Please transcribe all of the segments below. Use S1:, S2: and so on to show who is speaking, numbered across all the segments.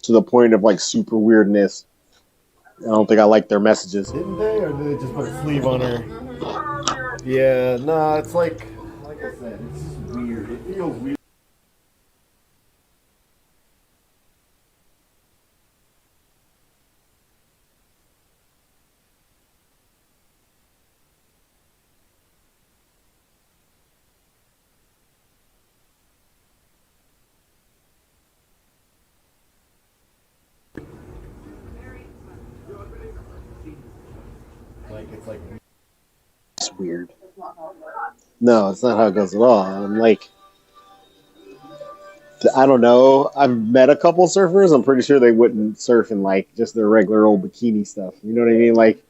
S1: to the point of like super weirdness. I don't think I like their messages.
S2: Didn't they, or did they just put a sleeve on her? Yeah, nah, it's like I said, it's just weird. It feels weird. Like it's like
S1: It's weird. No, it's not how it goes at all. I'm like, I don't know. I've met a couple surfers. I'm pretty sure they wouldn't surf in like just their regular old bikini stuff. You know what I mean? Like,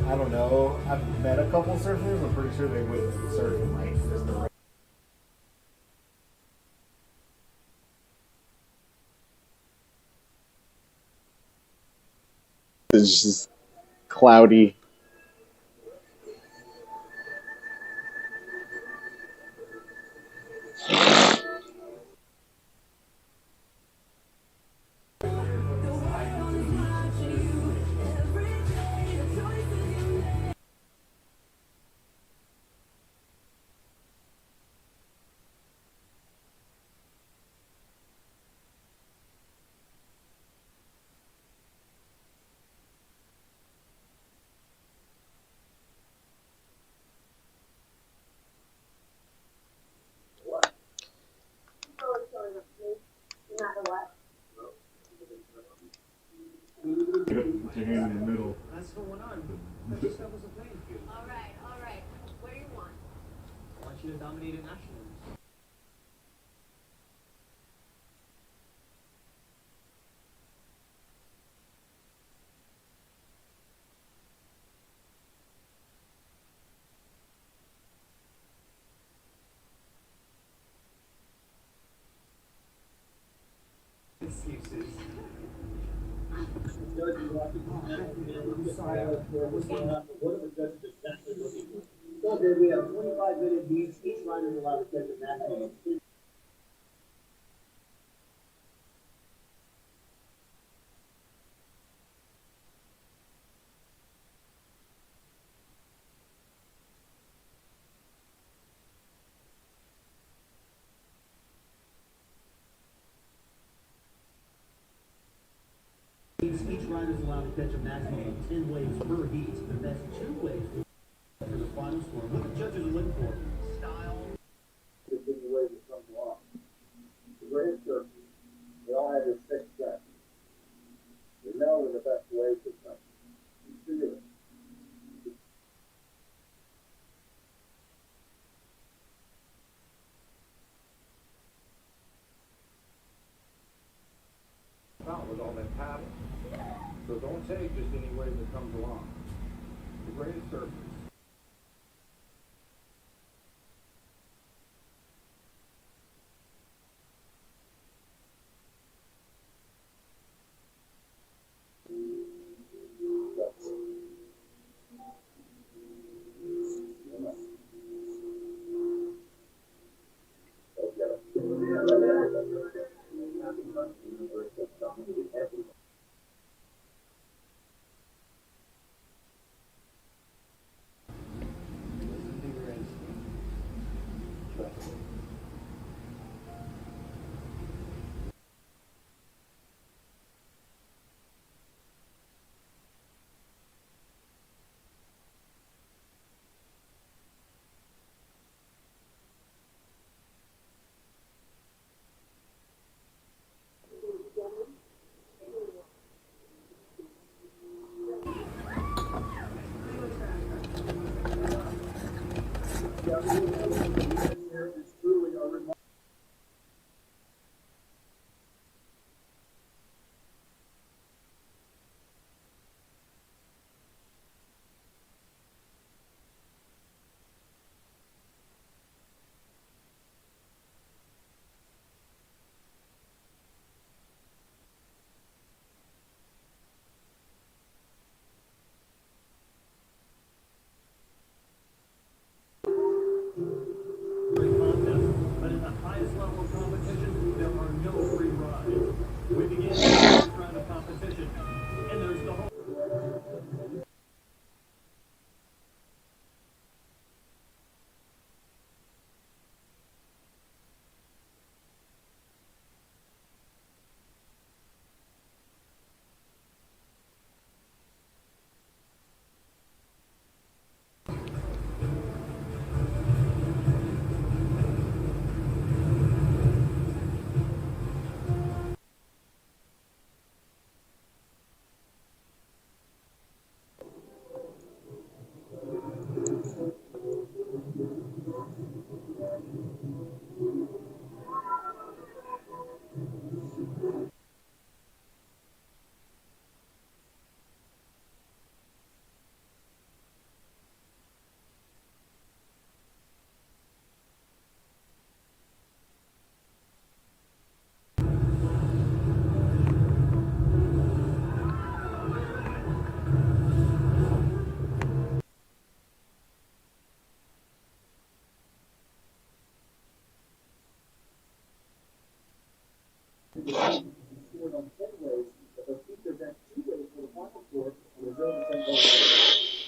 S2: I don't know. I've met a couple surfers. I'm pretty sure they wouldn't surf in like just the.
S1: it's just cloudy.
S2: Put your hand in the middle.
S3: That's the one on. That just levels the playing field. All right. What do you want? I want you to dominate a national. Excuses. I'm sorry. What's going on? What are the judges exactly looking for? So we have 25 minute beats. Each rider is allowed to catch a maximum. Each rider is allowed to catch a maximum of 10 waves per heat. The best 2 waves for the final score. What the judges are looking for? Style. Continuation comes along. The greatest surfers, they all have their sixth sense. They know when the best wave is coming. You feel it. Out with all that paddle. So don't take just any wave that comes along. The greatest surfers. Scored on 10 ways, but they'll keep their best 2 ways for the final score on a 0% bonus.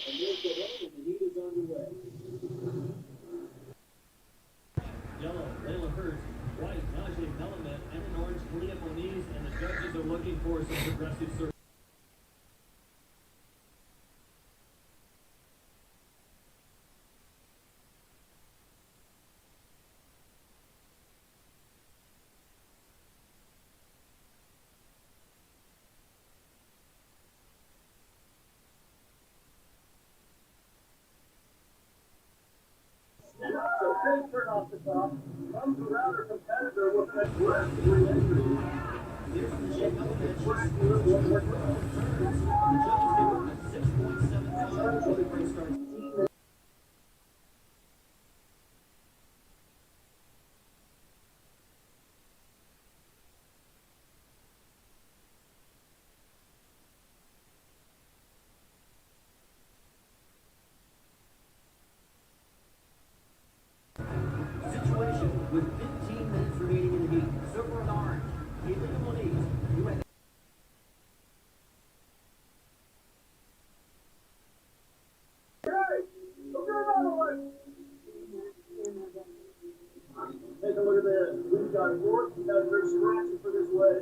S3: And there's the run, and the heat is underway. Yellow, Layla Hurst. White, Najee Melamed, and an orange, Kalia Moniz, and the judges are looking for some progressive service. So big turn off the top. Comes around her competitor with an aggressive entry. Here's the Jay Melamed. The judges give her a 6.75. Joey Gray starts. Situation with 15 minutes remaining in the heat. Silver and orange. Kalia Moniz. USA. Take a look at this. We've got four competitors scratching for this way.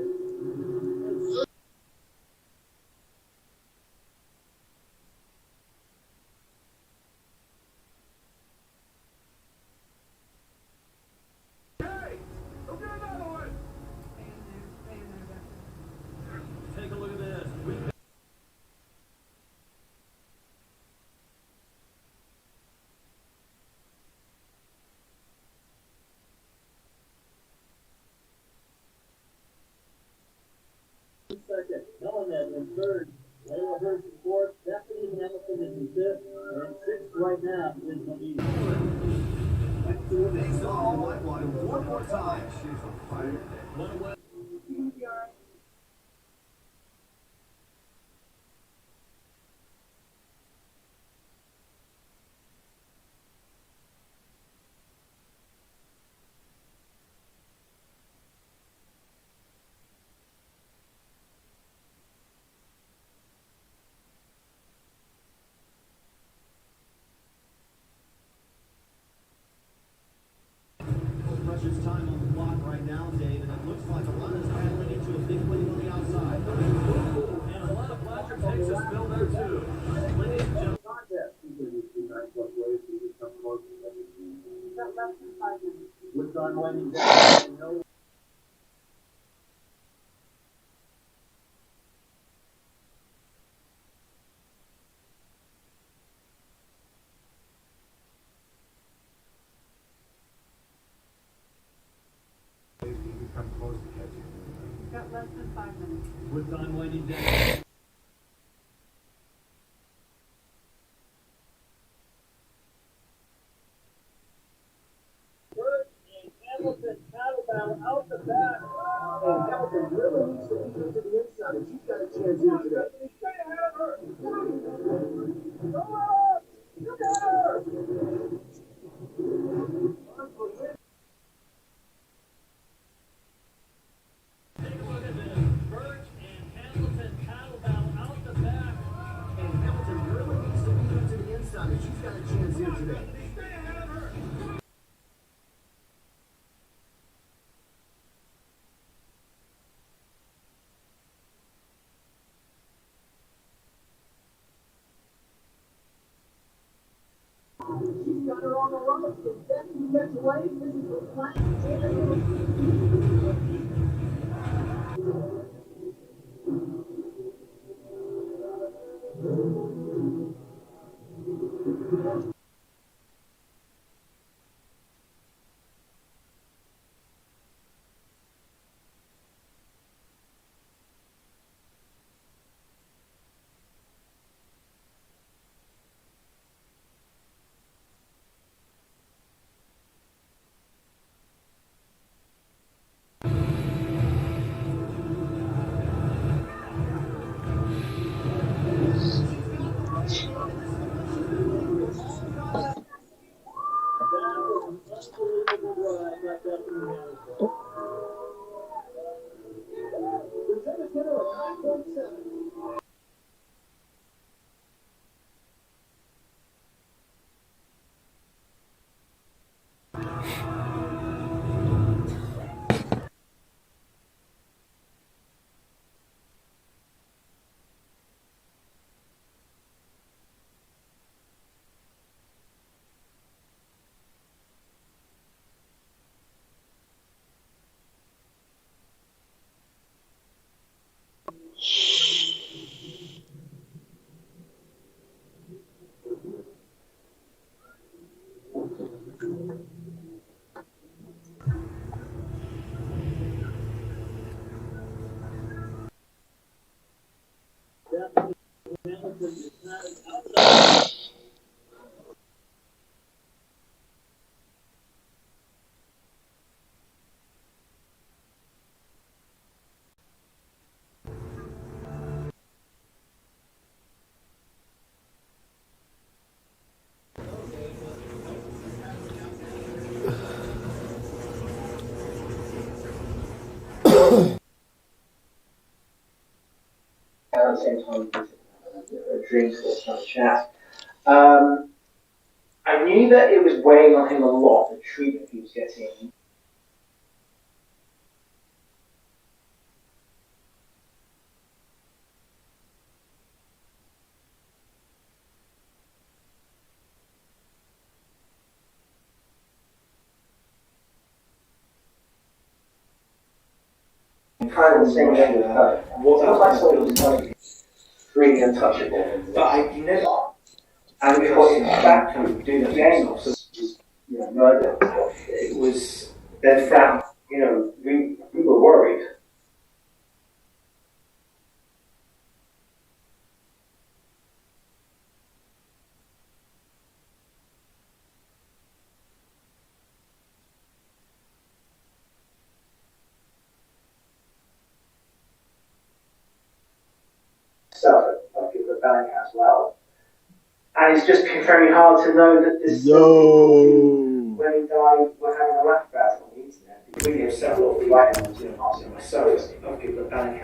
S3: Take a look at this. We've got second. Melamed in third. Layla Hurst in fourth. Bethany Hamilton is in fifth. And sixth right now is Moniz.
S4: Makes it all one more time. She's on fire.
S3: One away. Precious time on the clock right now, Dave, and it looks like a run is rattling into a big wave on the outside. And a lot of Fletcher takes a spill there, too. Ladies and gentlemen. Contest.
S5: Got less than 5 minutes.
S3: With time winding down, and no
S4: You can come close to catching.
S5: Got less than 5 minutes.
S3: with time winding down. Burt and Hamilton paddle battle out the back. And Hamilton really needs to beat her to the inside, and she's got a chance here today. Stay ahead of her. Go up. Look at her. Take a look at this. Burt and Hamilton paddle battle out the back. And Hamilton really needs to beat her to the inside, and she's got a chance here today. Stay ahead of her. She's got her on the run. If Becky gets away, this is her plan.
S6: At the same time, a drink or some chat. Um, I knew that it was weighing on him a lot, the treatment he was getting. Kind of the same way with her. What else I saw was kind of really untouchable. But I never. And we got him back to do the game of murder. It was then found, we were worried. Suffered, like the bank as well. And it's just been very hard to know that this when he died, we're having a laugh about it on the internet. We have several of the items myself, I've given the bank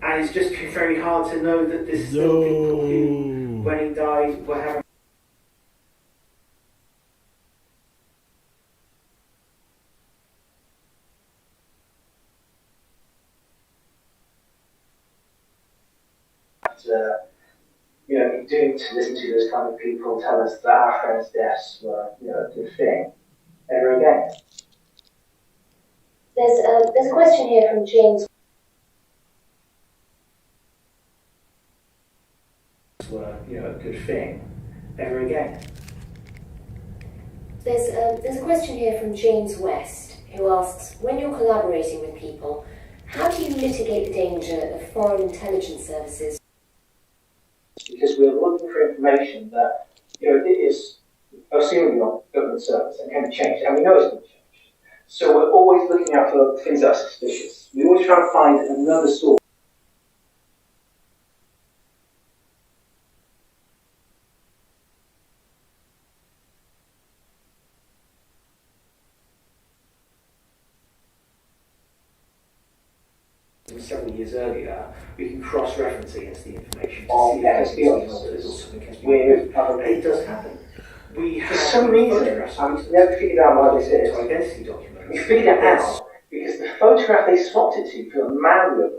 S6: and it's just been very hard to know that this still people who, when he died, were having. Doing to listen to those kind of people tell us that our friends' deaths were, a good thing. Ever again.
S7: There's a question here from James.
S6: Were, a good thing. Ever again.
S7: There's a question here from James West, who asks, when you're collaborating with people, how do you mitigate the danger of foreign intelligence services?
S6: Because we're looking for information that, it is assuming on government service and can be changed, and we know it's going to change. So we're always looking out for things that are suspicious. We always try to find another source. Several years earlier, we can cross-reference against the information to see if it does happen. We have for some reason, I've never figured out why this is. Identity document. We figured it out because the photograph they swapped it to for a man look.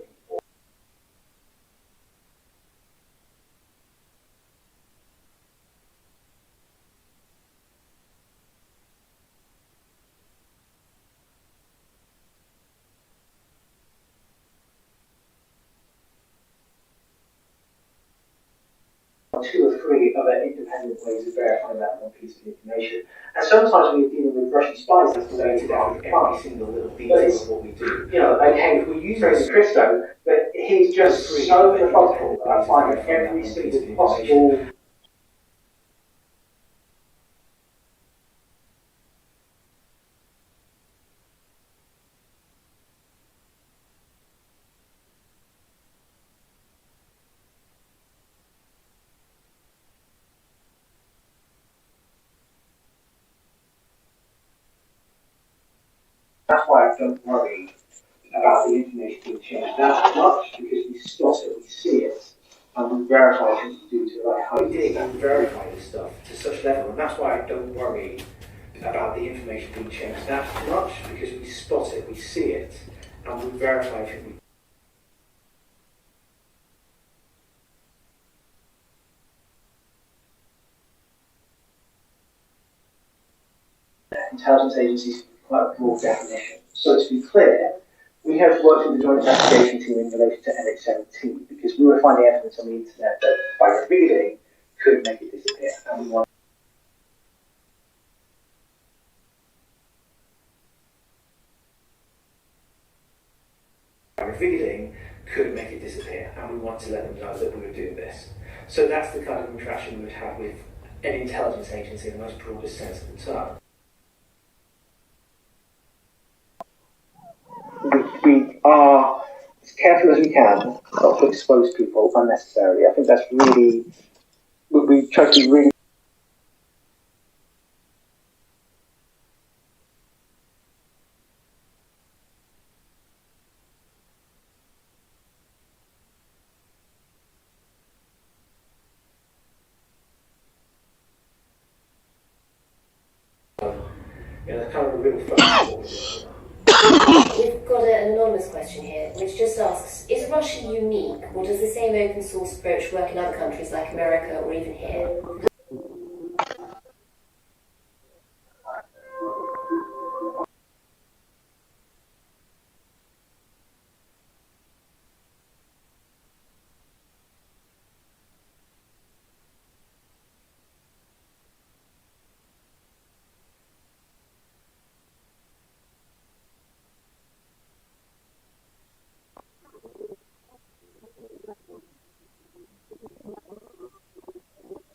S6: Two or three other independent ways of verifying that one piece of information. And sometimes when you're dealing with Russian spies, that's the way to do every single little detail of what we do. Okay, we use Fraser Christo, but he's just so methodical that I find that every single possible. That's why I don't worry about the information being changed that much, because we stop it, we see it, and we verify things we do to like how we dig and verify this stuff to such level, and that's why I don't worry about the information being changed that much, because we spot it, we see it, and we verify things. Intelligence agencies quite a broad definition. So to be clear, we have worked with the Joint Investigation Team in relation to NH17 because we were finding evidence on the internet that by revealing could make it disappear, and we want. By revealing couldn't make it disappear, and we want to let them know that we were doing this. So that's the kind of interaction we would have with an intelligence agency in the most broadest sense of the term. We are as careful as we can not to expose people unnecessarily. I think that's really, we try to be really. Kind of a real focus.
S7: We've got an anonymous question here, which just asks, is Russia unique, or does the same open source approach work in other countries like America or even here?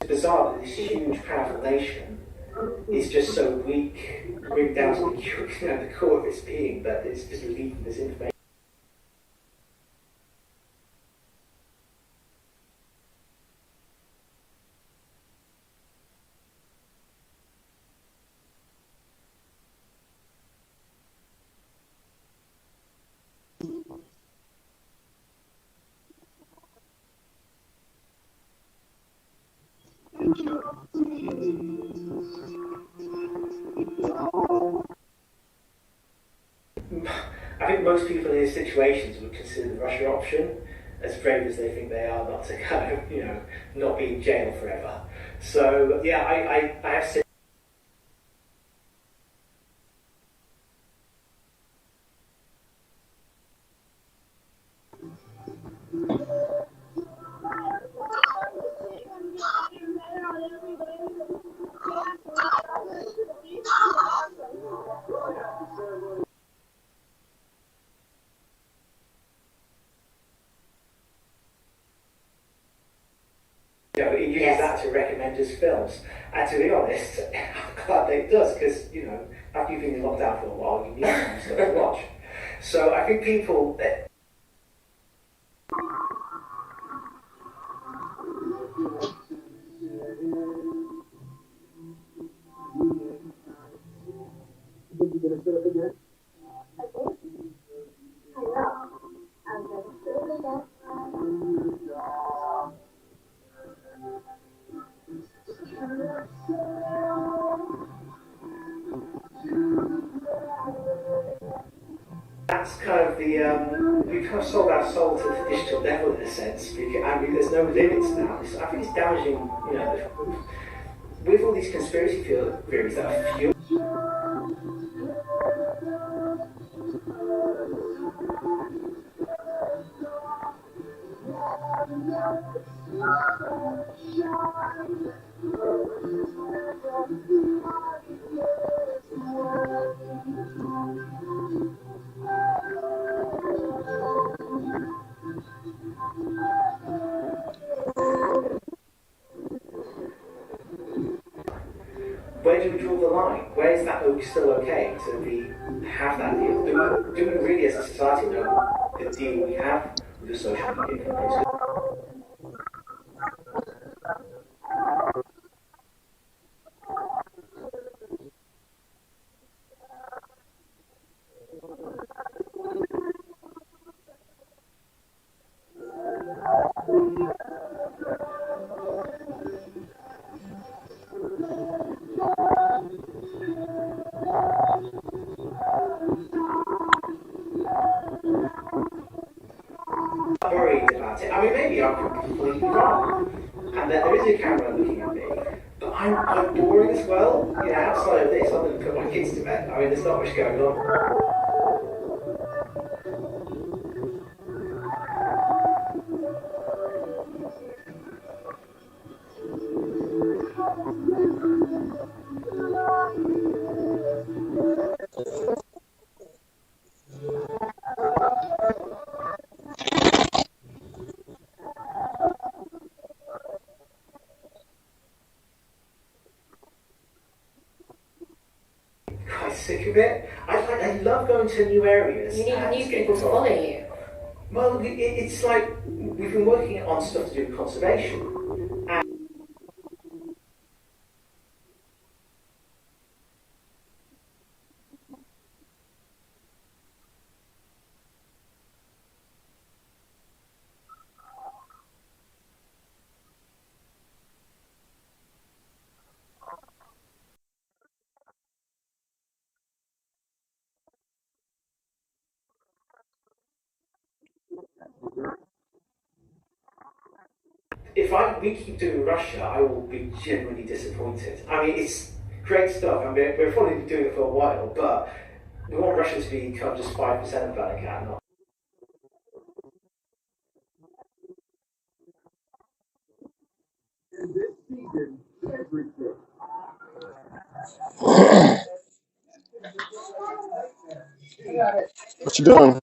S6: It's bizarre that this huge, powerful nation is just so weak, rigged down to the core of its being, that it's just leaking this information. I think most people in these situations would consider the Russia option, as brave as they think they are, not to kind of, not be in jail forever. So, yeah, I have seen. It uses that to recommend his films. And to be honest, I'm glad that it does, because, after you've been locked down for a while, you need some stuff to watch. So I think people. That's kind of we've kind of sold our soul to the digital devil in a sense, because there's no limits now. I think it's damaging, with all these conspiracy theories that are fueled. Where do we draw the line? Where is that still okay to have that deal? Do we really as a society know the deal we have with the social media companies? Worried about it. I mean, maybe I'm completely wrong, and that there is a camera looking at me, but I'm boring as well. Outside of this, I'm going to put my kids to bed. I mean, there's not much going on. internet. I love going to new areas.
S7: You need
S6: and
S7: new people to
S6: involved.
S7: follow you.
S6: Well, it's like we've been working on stuff to do with conservation. If we keep doing Russia, I will be genuinely disappointed. I mean, it's great stuff, and we're probably doing it for a while, but we want Russia to become just 5% of Vatican, not.
S1: What you doing?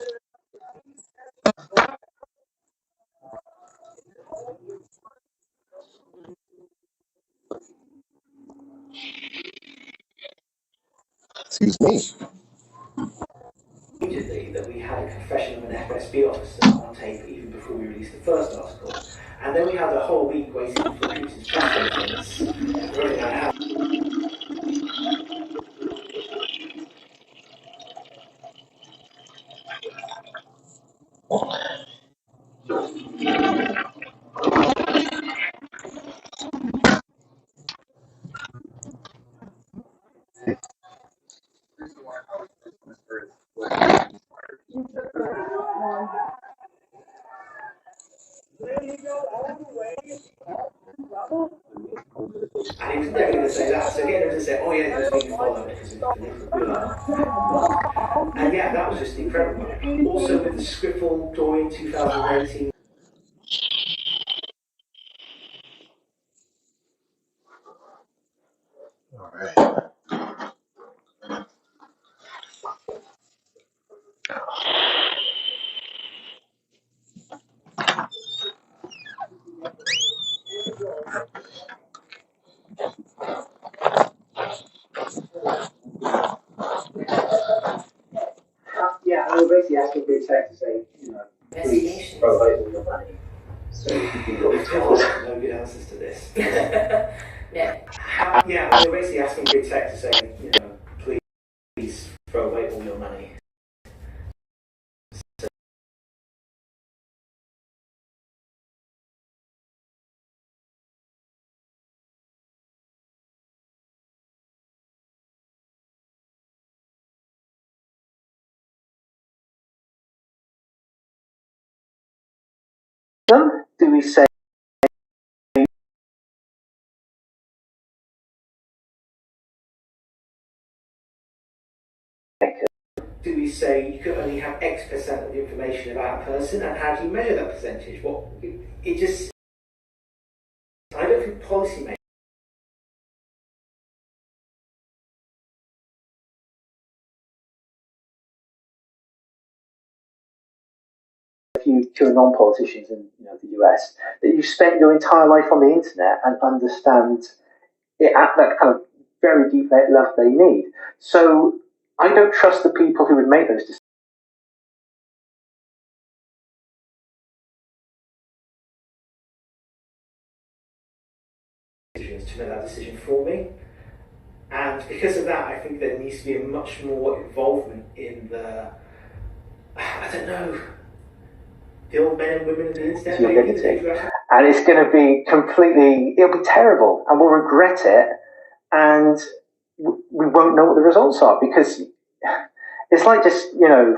S1: Excuse me.
S6: Immediately that we had a confession of an FSB officer on tape even before we released the first article. And then we had a whole week waiting for Putin's press conference. Running out how and he was never going to say that. So getting him to say, oh yeah, it was being followed because of political gulag. And yeah, that was just incredible. Also with the Skripal Dorian 2018.
S1: All right.
S6: Yeah, and we were basically asking Big Tech to say, please
S7: Investigations.
S6: throw away all your money. So you can do what no good answers to this.
S7: No.
S6: Yeah, we were basically asking Big Tech to say, please throw away all your money. Do we say you could only have X% of the information about a person, and how do you measure that percentage? I don't think policymakers to non-politicians in the US, that you spent your entire life on the internet and understand it at that kind of very deep level they need. So I don't trust the people who would make those decisions to make that decision for me. And because of that, I think there needs to be a much more involvement in the old men and women of the internet. And it's going to be it'll be terrible, and we'll regret it, and we won't know what the results are, because it's like just, there's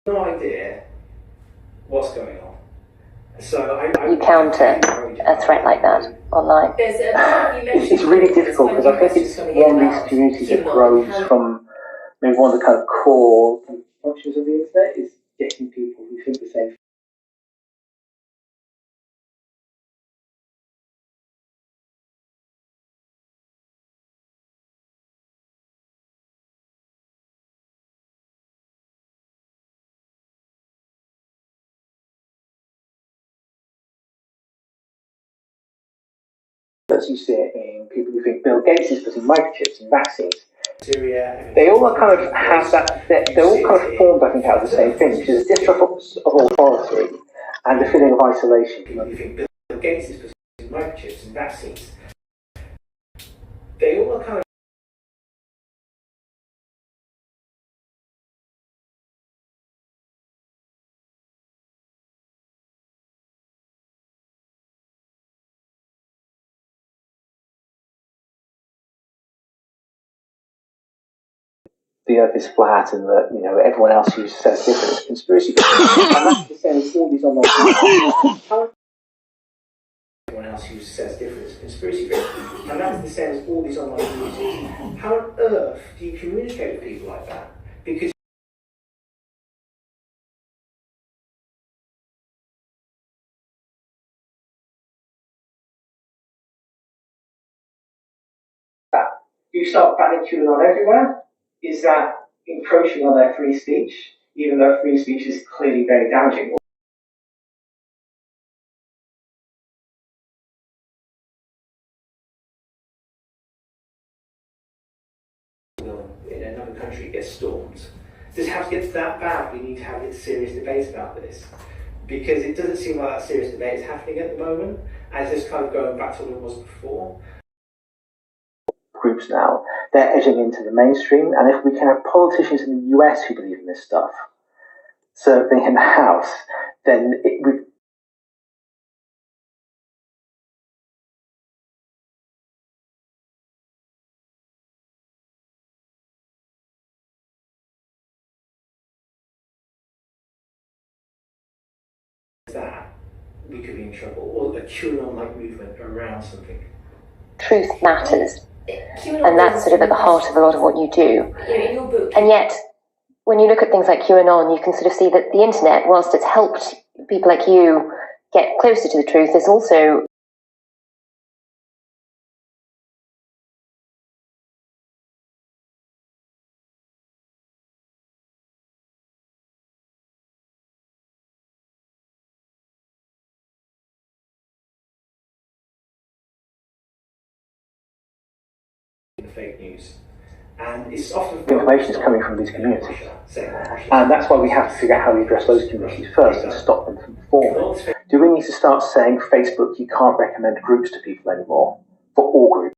S6: no idea what's going on. So
S8: you counter a threat like that online?
S6: It's really difficult, because I think it's one of these communities that grows from maybe one of the kind of core functions of the internet is getting people who think the same You see it in people who think Bill Gates is putting microchips in vaccines. They all kind of have that. They're all kind of formed, I think, out of the same thing, which is a distrust of authority and a feeling of isolation.
S3: People who think Bill Gates is putting microchips in vaccines. They all are kind of.
S6: The Earth is flat, and that everyone else who says different is conspiracy theory. And that's the same as all these online groups.
S3: Everyone else who says different is conspiracy theory, and that's the same as all these online groups. How on earth do you communicate with people like that? Because
S6: you start banning QAnon everywhere, is that encroaching on their free speech, even though free speech is clearly very damaging?
S3: in another country gets stormed. Does it have to get to that bad? We need to have a serious debate about this. Because it doesn't seem like that serious debate is happening at the moment, and it's just kind of going back to what it was before.
S6: Groups now, they're edging into the mainstream, and if we can have politicians in the US who believe in this stuff serving in the House, then we
S3: that we could be in trouble, or a QAnon-like movement around something.
S8: Truth matters, and that's sort of at the heart of a lot of what you do.
S7: In your book,
S8: And yet, when you look at things like QAnon, you can sort of see that the internet, whilst it's helped people like you get closer to the truth, is also
S3: fake news. And it's often
S6: the information is coming from these communities. And that's why we have to figure out how we address those communities first and stop them from forming. Do we need to start saying, Facebook, you can't recommend groups to people anymore, for all groups?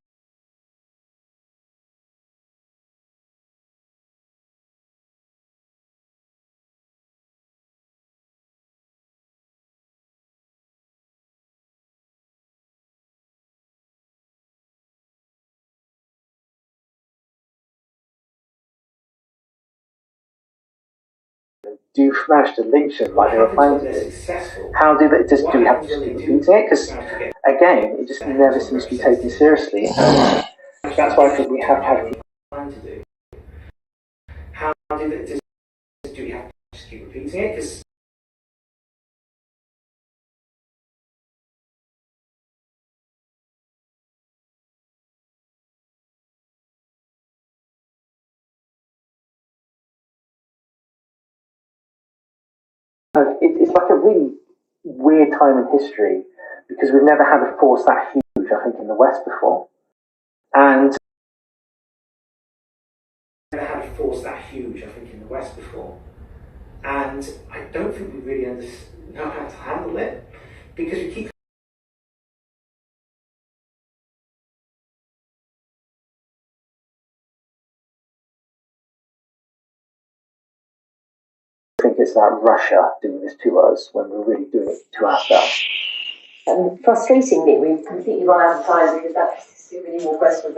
S6: Do you manage to link them like they were planning to do? How do they, do we have to just keep repeating it? Because, again, it just never seems to be taken seriously. And that's why I think we have to have people.
S3: How do we have to just keep repeating it? Because
S6: It's like a really weird time in history because we've never had a force that huge, I think, in the West before. And
S3: never had a force that huge, I think, in the West before. And I don't think we really know how to handle it because we keep.
S6: I think it's about Russia doing this to us when we're really doing it to ourselves.
S8: frustratingly, we've completely run out of time because that's too many more questions.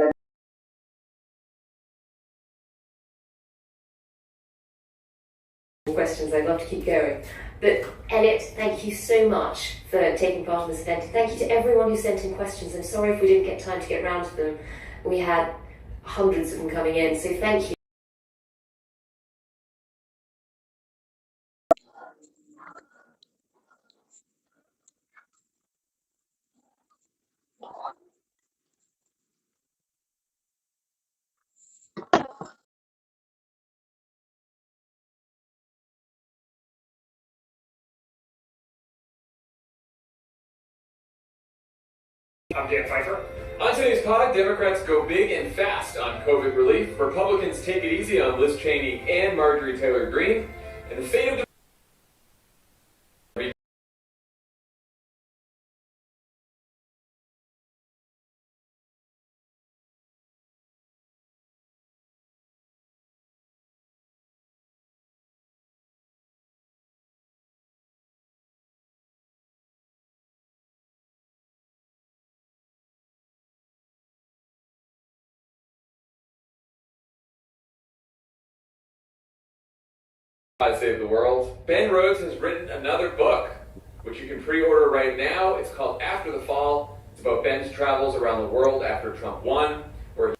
S7: questions. I'd love to keep going. But Elliot, thank you so much for taking part in this event. Thank you to everyone who sent in questions. I'm sorry if we didn't get time to get round to them. We had hundreds of them coming in, so thank you.
S3: I'm Dan Pfeiffer.
S9: On today's pod, Democrats go big and fast on COVID relief. Republicans take it easy on Liz Cheney and Marjorie Taylor Greene. And the fate of Save the World. Ben Rhodes has written another book, which you can pre-order right now. It's called After the Fall. It's about Ben's travels around the world after Trump won, where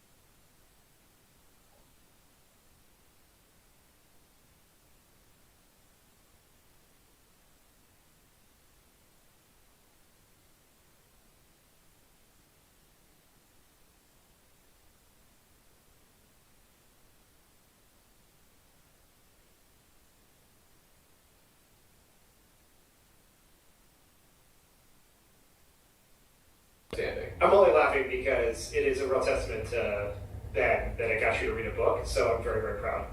S10: I'm only laughing because it is a real testament to Ben that I got you to read a book, so I'm very, very proud.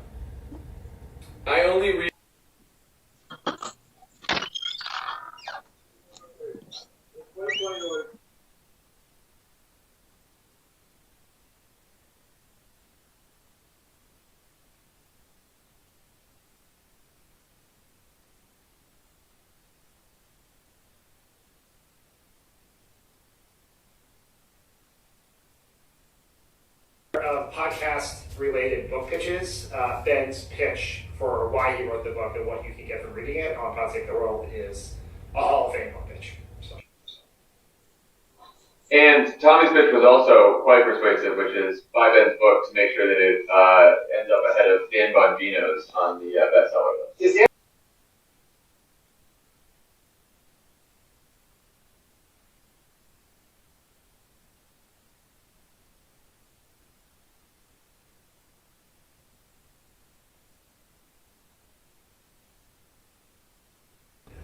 S9: I only read
S10: Podcast-related book pitches. Ben's pitch for why he wrote the book and what you can get from reading it on Pod Save the World is a Hall of Fame book pitch. So.
S9: And Tommy's pitch was also quite persuasive, which is buy Ben's book to make sure that it ends up ahead of Dan Bongino's on the bestseller list.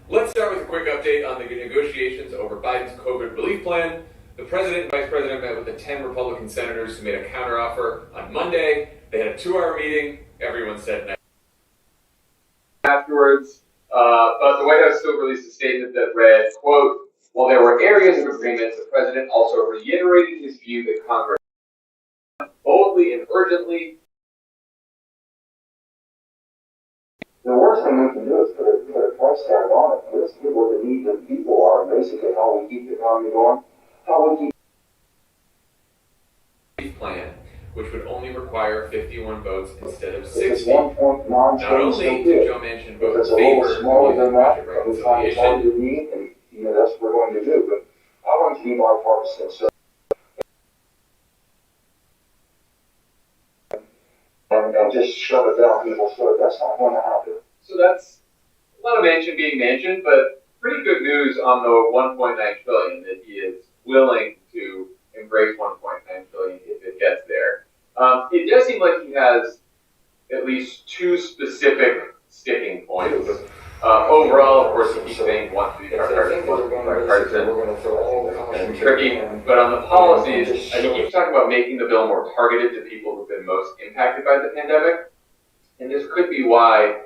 S9: Let's start with a quick update on the negotiations over Biden's COVID relief plan. The president and vice president met with the 10 Republican senators who made a counteroffer on Monday. They had a 2-hour meeting. Everyone said nice afterwards. But the White House still released a statement that read, quote, while there were areas of agreement, the president also reiterated his view that Congress boldly and urgently.
S11: The worst thing we can do is put a price tag on it. Let's get what the needs of the people are, basically how we keep the economy going, how we keep
S9: plan, which would only require 51 votes instead of 60.
S11: Not
S9: only did Joe Manchin vote in favor
S11: smaller than that,
S9: of
S11: every time it's hard to need, and that's what we're going to do. But I want to be bipartisan, so and just shove it down people's throat. That's not going to happen.
S9: So that's a lot of Manchin being Manchin, but pretty good news on the 1.9 trillion that he is willing to embrace 1.9 trillion if it gets there. It does seem like he has at least 2 specific sticking points. Overall, of course, he keeps saying he wants to be bipartisan and tricky, but on the policies, he keeps talking about making the bill more targeted to people who've been most impacted by the pandemic. And this could be why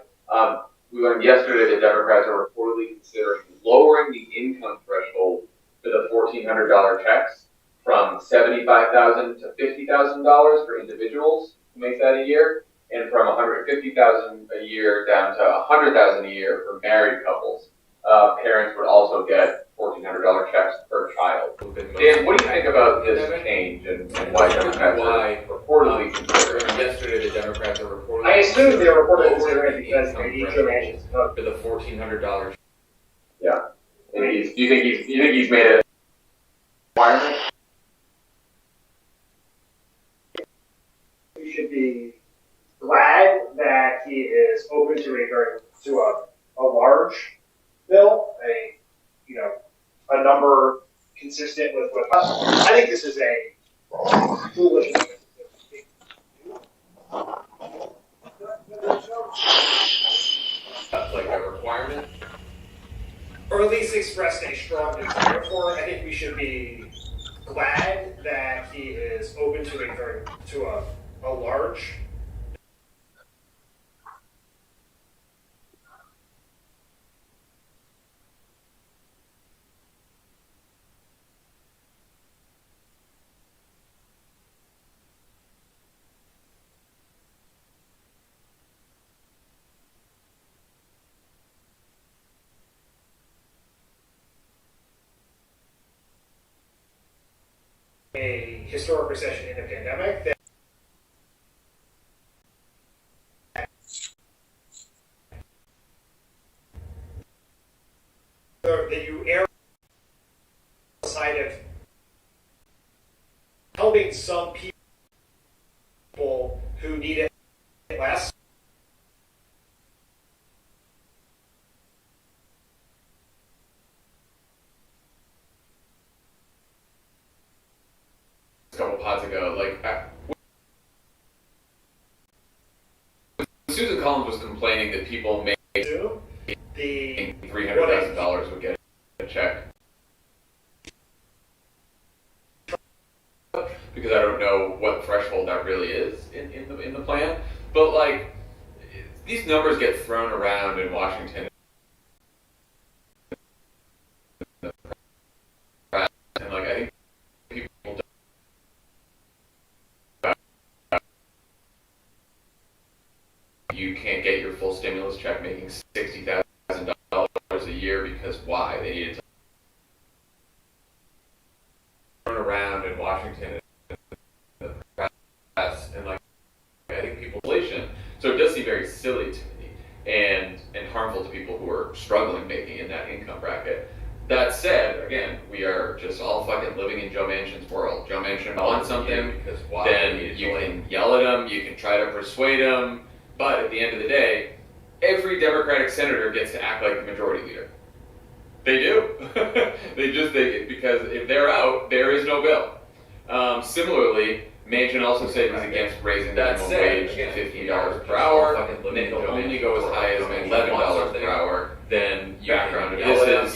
S9: we learned yesterday that Democrats are reportedly considering lowering the income threshold for the $1,400 checks from $75,000 to $50,000 for individuals who make that a year, and from $150,000 a year down to $100,000 a year for married couples. Parents would also get $1,400 checks per child. Dan, what do you think about this change and why Democrats are reportedly considering? Yesterday, the Democrats are reportedly.
S10: I assume they're reportedly considering it because they need Joe Manchin's vote
S9: for the $1,400. Yeah. Do you think he's made a requirement?
S10: You should be glad that he is open to a large bill, a number consistent with what I think this is a foolish move.
S9: That's like a requirement?
S10: Or at least expressed a strong desire for it. I think we should be glad that he is open to a large a historic recession in a pandemic that you err on the side of helping some people who need it less.
S9: A couple pods ago, Susan Collins was complaining that people made $300,000 would get a check. Because I don't know what threshold that really is in the plan, but like these numbers get thrown around in Washington, and like I think people don't, you can't get your full stimulus check making $60,000 a year because why? They needed to run around in Washington and the press and like I think people inflation. So it does seem very silly to me and harmful to people who are struggling making in that income bracket. That said, again, we are just all fucking living in Joe Manchin's world. Joe Manchin wants something, then you can yell at him, you can try to persuade him, but at the end of the day, every Democratic senator gets to act like the majority leader. They do. Because if they're out, there is no bill. Similarly, Manchin also said he's against raising the minimum wage to $15 per hour, and it'll only go as high as $11 per hour. Then background of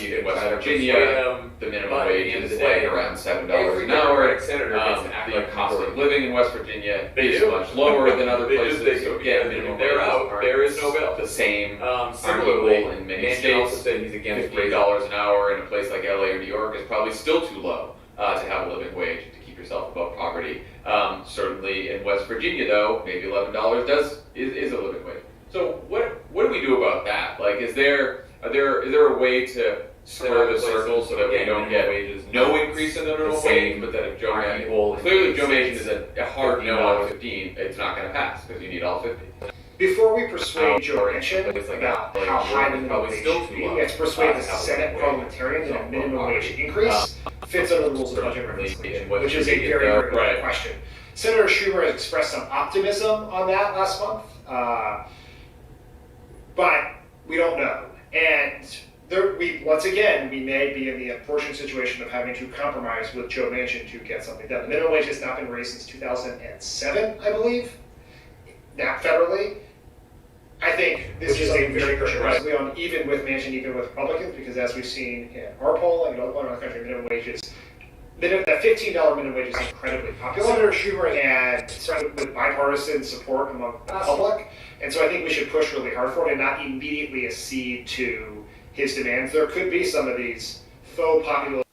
S9: you in West Virginia, the minimum wage is like around $7 an hour. The cost of living in West Virginia is much lower than other places. So again, minimum wage there is no bill. The same similarly in many states. He's against $3 an hour in a place like LA or New York is probably still too low to have a living wage to keep yourself above poverty. Certainly in West Virginia, though, maybe $11 is a living wage. So what do we do about that? Like, is there a way to square the circle so that we don't get no increase in the minimum wage, but that if Joe Manchin, clearly Joe Manchin is a hard no on 15, it's not going to pass because you need all 50.
S10: Before we persuade Joe Manchin about how high the minimum wage should be, we have to persuade the Senate parliamentarians that a minimum wage increase fits under the rules of budget reconciliation, which is a very good question. Senator Schumer has expressed some optimism on that last month, but we don't know. And we may be in the unfortunate situation of having to compromise with Joe Manchin to get something done. The minimum wage has not been raised since 2007, I believe, not federally. I think this is a very progressively on even with Manchin, even with Republicans, because as we've seen in our poll and other poll around the country, minimum wages, that $15 minimum wage is incredibly popular. Senator Schumer had with bipartisan support among the public, and so I think we should push really hard for it and not immediately accede to his demands. There could be some of these faux popular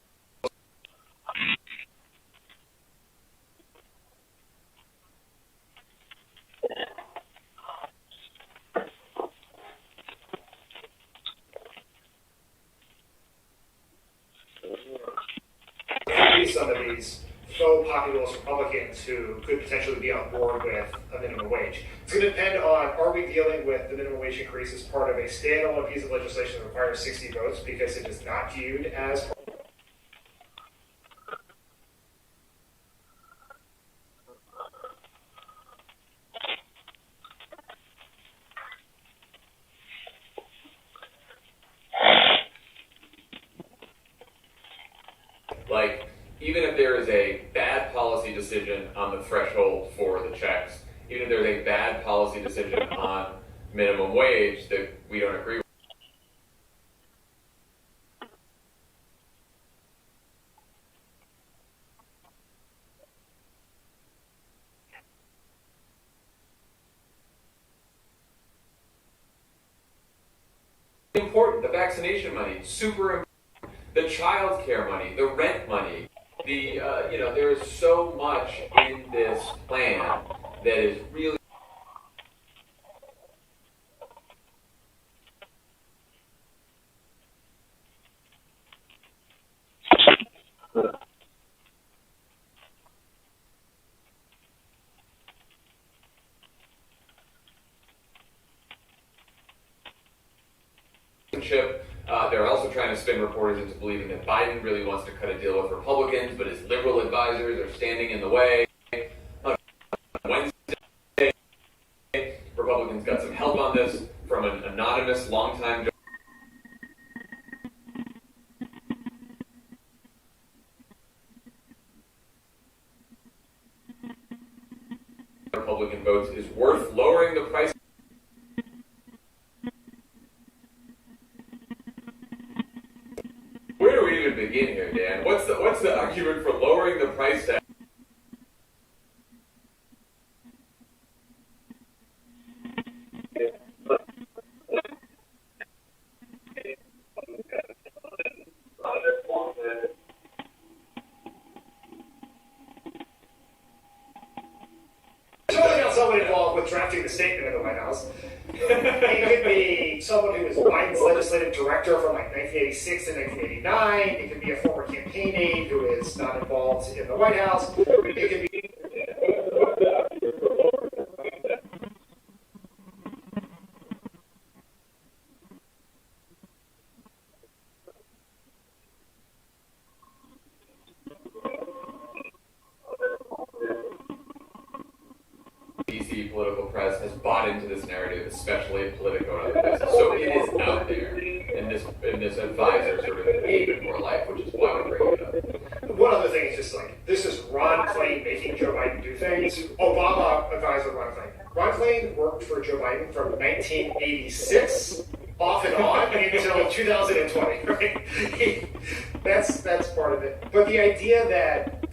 S10: populist Republicans who could potentially be on board with a minimum wage. It's going to depend on, are we dealing with the minimum wage increase as part of a standalone piece of legislation that requires 60 votes because it is not viewed as
S9: like, even if there is a bad policy decision on the threshold for the checks, even if there's a bad policy decision on minimum wage that we don't agree with, vaccination money, super important. The child care money, the rent money, there is so much in this plan that is really they're also trying to spin reporters into believing that Biden really wants to cut a deal with Republicans, but his liberal advisors are standing in the way. On Wednesday, Republicans got some help on this from an anonymous longtime Republican votes is worth lowering the price. Where do we even begin here, Dan? What's the argument for lowering the price tag?
S10: Certainly not someone involved with drafting the statement in the White House. It could be someone who was Biden's legislative director from like 1986 to 1989. It could be a former campaign aide who is not involved in the White House. It could be
S9: DC political press has bought into this narrative, especially Politico and other places. So it is out there, and this advisor sort of gave it more life, which is why we're bringing it up.
S10: one other thing is just like this is Ron Klain making Joe Biden do things. Obama advisor Ron Klain. Ron Klain worked for Joe Biden from 1986 off and on until 2020. Right? That's part of it. But the idea that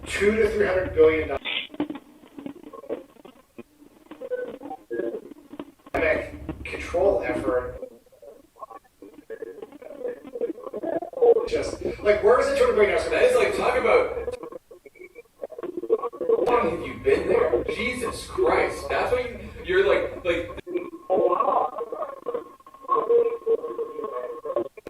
S10: $200 to $300 billion control effort, just like where is the $200 billion?
S9: That is like talk about. How long have you been there? Jesus Christ! That's what you're like. Well,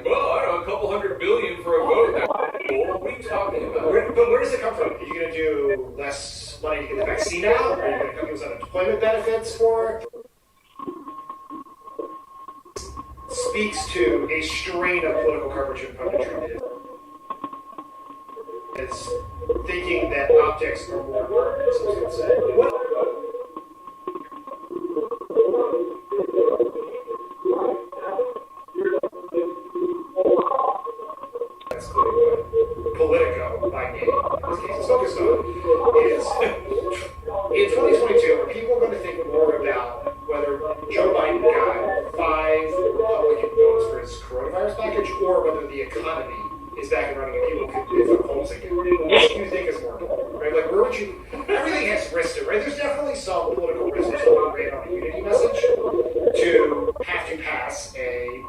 S9: I don't know, a couple $100 billion for a vote. What are you talking about?
S10: But where does it come from? Are you going to do less money to get the vaccine out? Are you going to come with unemployment benefits for it? Speaks to a strain of political coverage and punditry. It's thinking that optics are more important, as I was going to say. That's clearly what Politico, by name, in this case, is focused on, is in 2022, are people going to think more about whether Joe Biden got 5 Republican votes for his coronavirus package, or whether the economy is back and running and people can get their homes again? What do you think is more important, right? Like, where would you? Everything has risk to it, right? There's definitely some political risk to someone ran on a unity message to have to pass a